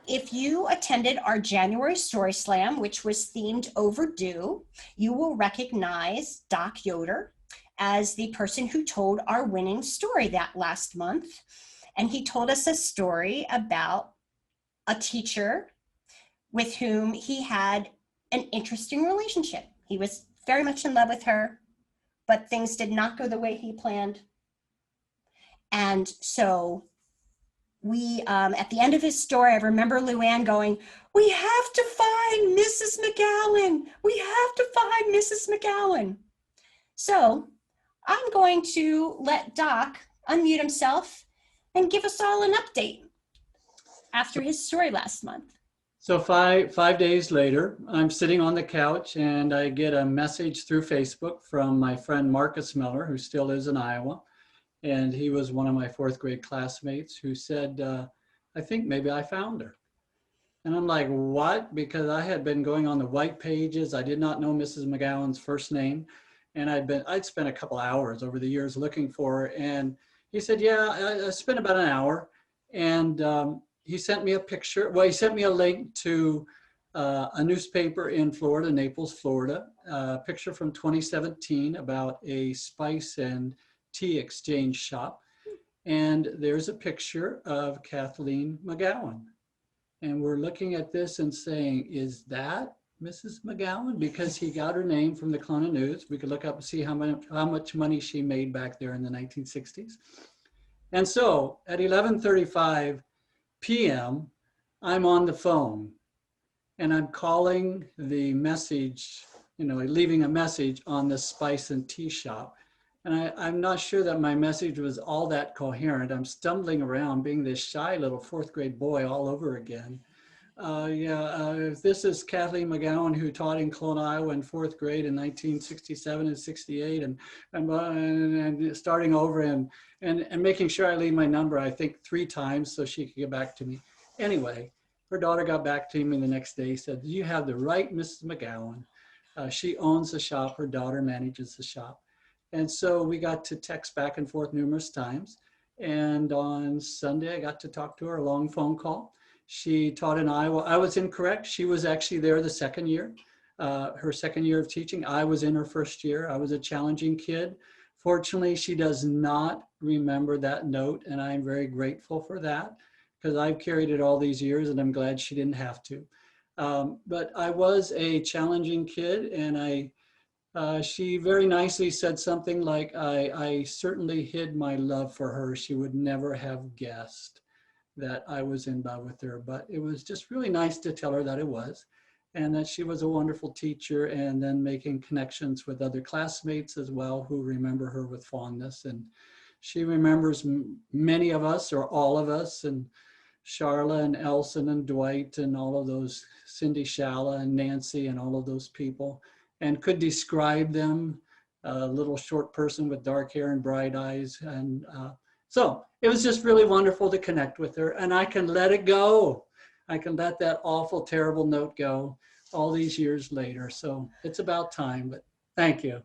if you attended our January Story Slam, which was themed Overdue, you will recognize Doc Yoder as the person who told our winning story that last month. And he told us a story about a teacher with whom he had an interesting relationship. He was very much in love with her, but things did not go the way he planned. And so we, at the end of his story, I remember Luann going, "We have to find Mrs. McGowan. We have to find Mrs. McGowan." So I'm going to let Doc unmute himself and give us all an update after his story last month. So five days later, I'm sitting on the couch and I get a message through Facebook from my friend Marcus Miller, who still lives in Iowa. And he was one of my fourth grade classmates, who said, "I think maybe I found her." And I'm like, "What?" Because I had been going on the white pages. I did not know Mrs. McGowan's first name. And I'd spent a couple hours over the years looking for her. And he said, "Yeah, I spent about an hour." And he sent me a picture. Well, he sent me a link to a newspaper in Florida, Naples, Florida, a picture from 2017 about a spice and tea exchange shop. And there's a picture of Kathleen McGowan. And we're looking at this and saying, is that Mrs. McGowan? Because he got her name from the Kelowna News. We could look up and see how much money she made back there in the 1960s. And so at 11:35 p.m., I'm on the phone and I'm calling the message, leaving a message on the spice and tea shop. And I'm not sure that my message was all that coherent. I'm stumbling around being this shy little fourth grade boy all over again. This is Kathleen McGowan, who taught in Kelowna, Iowa in fourth grade in 1967 and 68, and starting over and making sure I leave my number, I think 3 times so she could get back to me. Anyway, her daughter got back to me the next day, said, "You have the right Mrs. McGowan. She owns the shop. Her daughter manages the shop." And so we got to text back and forth numerous times. And on Sunday, I got to talk to her, a long phone call. She taught in Iowa. I was incorrect. She was actually there the second year, her second year of teaching. I was in her first year. I was a challenging kid. Fortunately, she does not remember that note, and I'm very grateful for that because I've carried it all these years, and I'm glad she didn't have to. But I was a challenging kid, and she very nicely said something like, I certainly hid my love for her. She would never have guessed that I was in love with her, but it was just really nice to tell her that it was, and that she was a wonderful teacher, and then making connections with other classmates as well who remember her with fondness. And she remembers many of us, or all of us, and Charla and Elson and Dwight and all of those, Cindy Shala and Nancy and all of those people, and could describe them, a little short person with dark hair and bright eyes. And so it was just really wonderful to connect with her, and I can let it go. I can let that awful, terrible note go all these years later. So it's about time, but thank you.